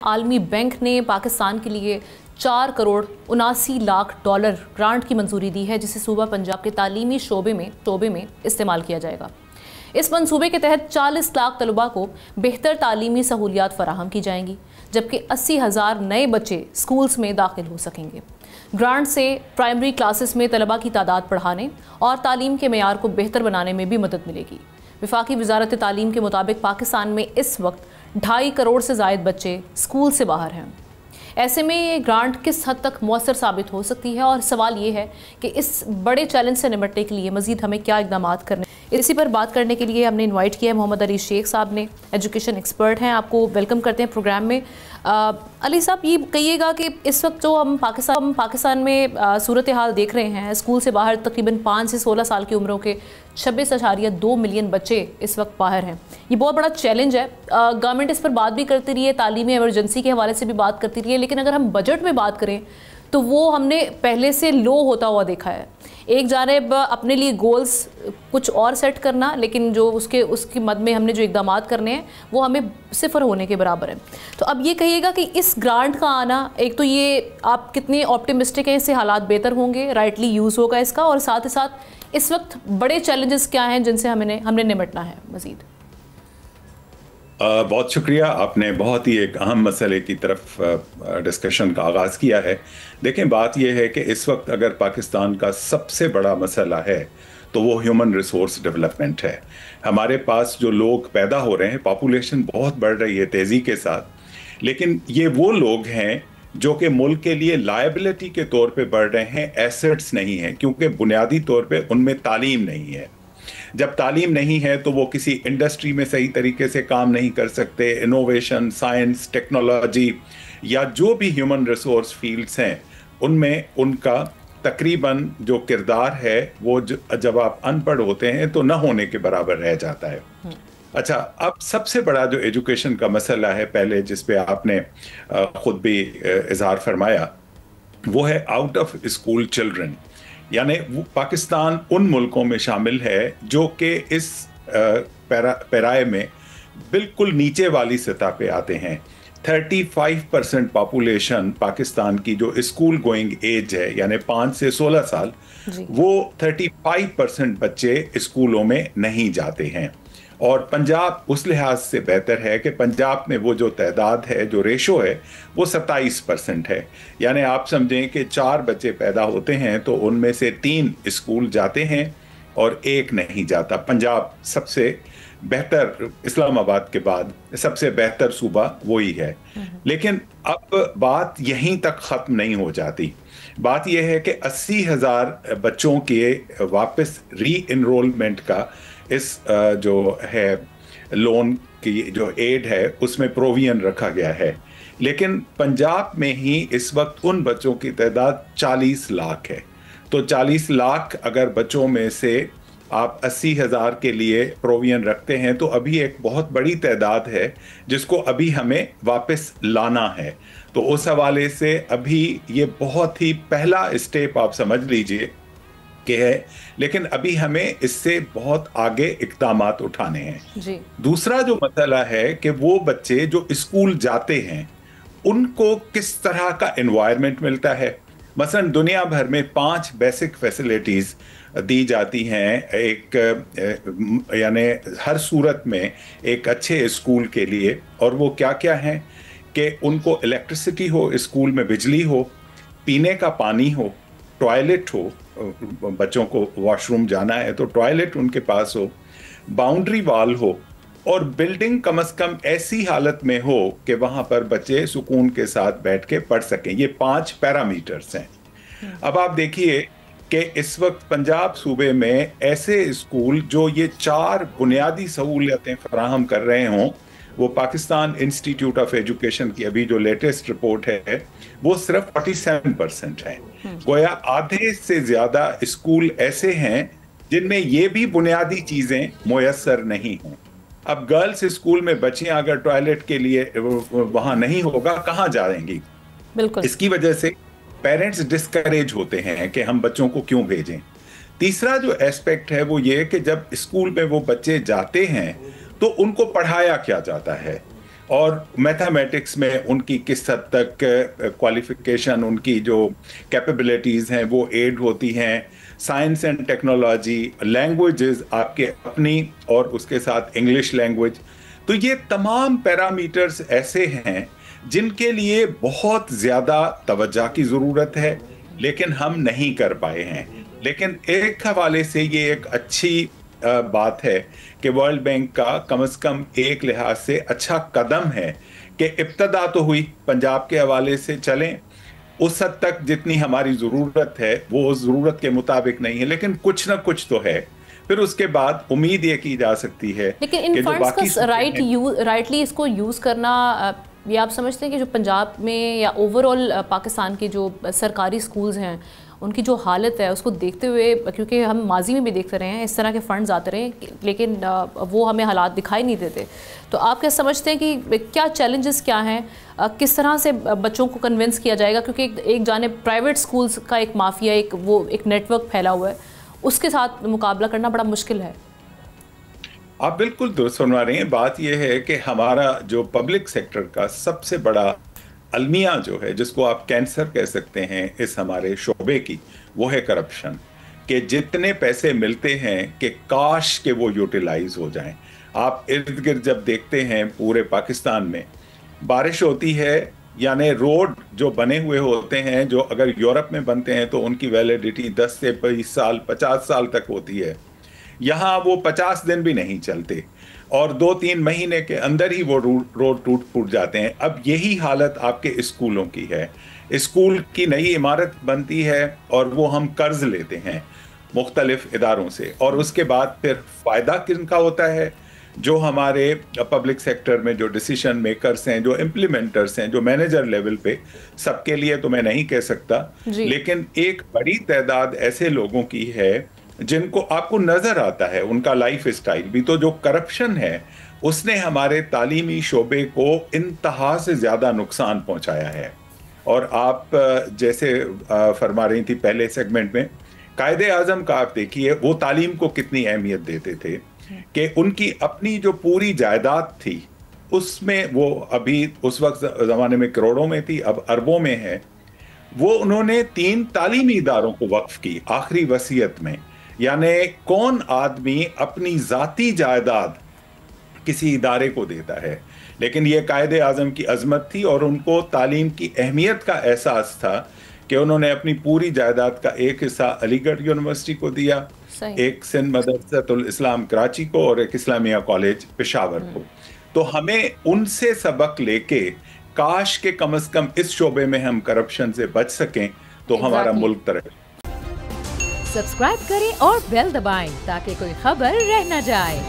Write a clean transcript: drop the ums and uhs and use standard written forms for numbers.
आलमी बैंक ने पाकिस्तान के लिए 4 करोड़ 79 लाख डॉलर ग्रांट की मंजूरी दी है, जिसे सूबा पंजाब के तालीमी शोबे में इस्तेमाल किया जाएगा। इस मंसूबे के तहत 40 लाख तलबा को बेहतर तालीमी सहूलियात फराहम की जाएंगी, जबकि 80,000 नए बच्चे स्कूल्स में दाखिल हो सकेंगे। ग्रांट से प्राइमरी क्लासेस में तलबा की तादाद बढ़ाने और तालीम के मेयार को बेहतर बनाने में भी मदद मिलेगी। वफाकी वजारत तालीम के मुताबिक पाकिस्तान में इस वक्त 2.5 करोड़ से ज़ायद बच्चे स्कूल से बाहर हैं। ऐसे में ये ग्रांट किस हद तक मौसर साबित हो सकती है, और सवाल ये है कि इस बड़े चैलेंज से निपटने के लिए मज़ीद हमें क्या इक़दामात करने। इसी पर बात करने के लिए हमने इनवाइट किया है मोहम्मद अली शेख साहब ने, एजुकेशन एक्सपर्ट हैं। आपको वेलकम करते हैं प्रोग्राम में। अली साहब, ये कहिएगा कि इस वक्त जो हम पाकिस्तान में सूरत हाल देख रहे हैं, स्कूल से बाहर तकरीबन 5 से 16 साल की उम्रों के 26.2 मिलियन बच्चे इस वक्त बाहर हैं। ये बहुत बड़ा चैलेंज है। गवर्नमेंट इस पर बात भी करती रही है, तालीमी एमरजेंसी के हवाले से भी बात करती रही है, लेकिन अगर हम बजट में बात करें तो वो हमने पहले से लो होता हुआ देखा है। एक जानिब अपने लिए गोल्स कुछ और सेट करना, लेकिन जो उसकी मद में हमने जो इक़दामात करने हैं वो हमें सिफर होने के बराबर है। तो अब ये कहिएगा कि इस ग्रांट का आना, एक तो ये आप कितने ऑप्टिमिस्टिक हैं इससे हालात बेहतर होंगे, राइटली यूज़ होगा इसका, और साथ ही साथ इस वक्त बड़े चैलेंजेस क्या हैं जिनसे हमने निपटना है मज़ीद? बहुत शुक्रिया, आपने बहुत ही एक अहम मसले की तरफ डिस्कशन का आगाज़ किया है। देखें, बात यह है कि इस वक्त अगर पाकिस्तान का सबसे बड़ा मसला है तो वो ह्यूमन रिसोर्स डेवलपमेंट है। हमारे पास जो लोग पैदा हो रहे हैं, पॉपुलेशन बहुत बढ़ रही है तेज़ी के साथ, लेकिन ये वो लोग हैं जो कि मुल्क के लिए लायबिलिटी के तौर पे बढ़ रहे हैं, एसेट्स नहीं हैं, क्योंकि बुनियादी तौर पे उनमें तालीम नहीं है। जब तालीम नहीं है तो वो किसी इंडस्ट्री में सही तरीके से काम नहीं कर सकते। इनोवेशन, साइंस, टेक्नोलॉजी या जो भी ह्यूमन रिसोर्स फील्ड्स हैं, उनमें उनका तकरीबन जो किरदार है वो जब आप अनपढ़ होते हैं तो न होने के बराबर रह जाता है। अच्छा, अब सबसे बड़ा जो एजुकेशन का मसला है, पहले जिस पे आपने खुद भी इजहार फरमाया, वो है आउट ऑफ स्कूल चिल्ड्रन। यानी पाकिस्तान उन मुल्कों में शामिल है जो कि इस पैराए में बिल्कुल नीचे वाली सतह पे आते हैं। 35% पॉपुलेशन पाकिस्तान की जो स्कूल गोइंग एज है, यानी 5 से 16 साल, वो 35% बच्चे स्कूलों में नहीं जाते हैं। और पंजाब उस लिहाज से बेहतर है कि पंजाब में वो जो तादाद है, जो रेशो है, वो 27% है। यानी आप समझें कि 4 बच्चे पैदा होते हैं तो उनमें से 3 स्कूल जाते हैं और 1 नहीं जाता। पंजाब सबसे बेहतर, इस्लामाबाद के बाद सबसे बेहतर सूबा वही है। लेकिन अब बात यहीं तक ख़त्म नहीं हो जाती। बात यह है कि 80,000 बच्चों के वापस री इनरोलमेंट का इस जो है लोन की जो एड है उसमें प्रोविजन रखा गया है, लेकिन पंजाब में ही इस वक्त उन बच्चों की तादाद 40 लाख है। तो 40 लाख अगर बच्चों में से आप 80,000 के लिए प्रोविजन रखते हैं तो अभी एक बहुत बड़ी तादाद है जिसको अभी हमें वापस लाना है। तो उस हवाले से अभी ये बहुत ही पहला स्टेप आप समझ लीजिए कि है, लेकिन अभी हमें इससे बहुत आगे इक़दामात उठाने हैं जी। दूसरा जो मसला है कि वो बच्चे जो स्कूल जाते हैं उनको किस तरह का एनवायरनमेंट मिलता है। मसलन दुनिया भर में 5 बेसिक फैसिलिटीज़ दी जाती हैं एक यानी हर सूरत में एक अच्छे स्कूल के लिए, और वो क्या क्या हैं कि उनको इलेक्ट्रिसिटी हो, स्कूल में बिजली हो, पीने का पानी हो, टॉयलेट हो, बच्चों को वॉशरूम जाना है तो टॉयलेट उनके पास हो, बाउंड्री वॉल हो, और बिल्डिंग कम से कम ऐसी हालत में हो कि वहाँ पर बच्चे सुकून के साथ बैठ के पढ़ सकें। ये 5 पैरामीटर्स हैं। अब आप देखिए कि इस वक्त पंजाब सूबे में ऐसे स्कूल जो ये 4 बुनियादी सहूलियतें फराहम कर रहे हों, वो पाकिस्तान इंस्टीट्यूट ऑफ एजुकेशन की अभी जो लेटेस्ट रिपोर्ट है वो सिर्फ 47% है। गोया आधे से ज़्यादा स्कूल ऐसे हैं जिनमें ये भी बुनियादी चीज़ें मुयस्सर नहीं हैं। अब गर्ल्स स्कूल में बच्चियां अगर टॉयलेट के लिए वहाँ नहीं होगा, कहाँ जाएंगी? बिल्कुल। इसकी वजह से पेरेंट्स डिस्करेज होते हैं कि हम बच्चों को क्यों भेजें। तीसरा जो एस्पेक्ट है वो ये कि जब स्कूल में वो बच्चे जाते हैं तो उनको पढ़ाया क्या जाता है। اور میتھمیٹکس میں ان کی کس حد تک کوالیفیکیشن، ان کی جو کیپیبلٹیز ہیں وہ ایڈ ہوتی ہیں، سائنس اینڈ ٹیکنالوجی، لینگویجز آپ کے اپنی اور اس کے ساتھ انگلش لینگویج. تو یہ تمام پیرامیٹرز ایسے ہیں جن کے لیے بہت زیادہ توجہ کی ضرورت ہے، لیکن ہم نہیں کر پائے ہیں. لیکن ایک حوالے سے یہ ایک اچھی بات ہے کہ ورلڈ بینک کا کم از کم ایک لحاظ سے اچھا قدم ہے کہ ابتدا تو ہوئی. پنجاب کے حوالے سے چلیں، اس حد تک جتنی ہماری ضرورت ہے وہ ضرورت کے مطابق نہیں ہے، لیکن کچھ نہ کچھ تو ہے. پھر اس کے بعد امید یہ کی جا سکتی ہے لیکن ان فنڈز کا رائٹلی اس کو یوز کرنا، یہ آپ سمجھتے ہیں کہ جو پنجاب میں یا اوور آل پاکستان کے جو سرکاری سکولز ہیں ان کی جو حالت ہے اس کو دیکھتے ہوئے، کیونکہ ہم ماضی میں بھی دیکھتے رہے ہیں اس طرح کے فنڈز آتے رہے لیکن وہ ہمیں حالات دکھائی نہیں دیتے، تو آپ کیا سمجھتے ہیں کہ کیا چیلنجز کیا ہیں، کس طرح سے بچوں کو کنونس کیا جائے گا؟ کیونکہ ایک جانب پرائیویٹ سکولز کا ایک مافیا، ایک نیٹ ورک پھیلا ہوا ہے، اس کے ساتھ مقابلہ کرنا بڑا مشکل ہے. آپ بالکل درست فرما رہے ہیں. بات یہ ہے کہ ہمارا جو پبلک سیکٹر کا سب سے بڑا المیہ جو ہے، جس کو آپ کینسر کہہ سکتے ہیں اس ہمارے شعبے کی، وہ ہے کرپشن. کہ جتنے پیسے ملتے ہیں کہ کاش کہ وہ یوٹیلائز ہو جائیں. آپ ارد گرد جب دیکھتے ہیں پورے پاکستان میں بارش ہوتی ہے، یعنی روڈ جو بنے ہوئے ہوتے ہیں، جو اگر یورپ میں بنتے ہیں تو ان کی ویلیڈیٹی 10 سے 20 سال 50 سال تک ہوتی ہے. یہاں وہ 50 دن بھی نہیں چلتے اور 2-3 مہینے کے اندر ہی وہ روڈ ٹوٹ پھوٹ جاتے ہیں. اب یہی حالت آپ کے اسکولوں کی ہے. اسکول کی نئی عمارت بنتی ہے اور وہ ہم قرض لیتے ہیں مختلف اداروں سے، اور اس کے بعد پھر فائدہ کن کا ہوتا ہے؟ جو ہمارے پبلک سیکٹر میں جو ڈیسیشن میکرز ہیں، جو امپلیمنٹرز ہیں، جو مینیجر لیول پہ، سب کے لیے تو میں نہیں کہہ سکتا، لیکن ایک بڑی تعداد ایسے لوگوں کی ہے جن کو آپ کو نظر آتا ہے ان کا لائف اسٹائل بھی. تو جو کرپشن ہے اس نے ہمارے تعلیمی شعبے کو انتہا سے زیادہ نقصان پہنچایا ہے. اور آپ جیسے فرما رہی تھی پہلے سیگمنٹ میں، قائد اعظم کا آپ دیکھیے وہ تعلیم کو کتنی اہمیت دیتے تھے کہ ان کی اپنی جو پوری جائیداد تھی اس میں، وہ ابھی اس وقت زمانے میں کروڑوں میں تھی، اب اربوں میں ہے، وہ انہوں نے 3 تعلیمی اداروں کو وقف کی آخری وصیت میں. یعنی کون آدمی اپنی ذاتی جائیداد کسی ادارے کو دیتا ہے؟ لیکن یہ قائد اعظم کی عظمت تھی اور ان کو تعلیم کی اہمیت کا احساس تھا کہ انہوں نے اپنی پوری جائیداد کا ایک حصہ علی گڑھ یونیورسٹی کو دیا، ایک سندھ مدرسۃ الاسلام کراچی کو اور ایک اسلامیہ کالج پشاور کو. تو ہمیں ان سے سبق لے کے کاش کہ کم از کم اس شعبے میں ہم کرپشن سے بچ سکیں تو ہمارا ملک ترقی. سبسکرائب کریں اور بیل دبائیں تاکہ کوئی خبر رہ نہ جائے.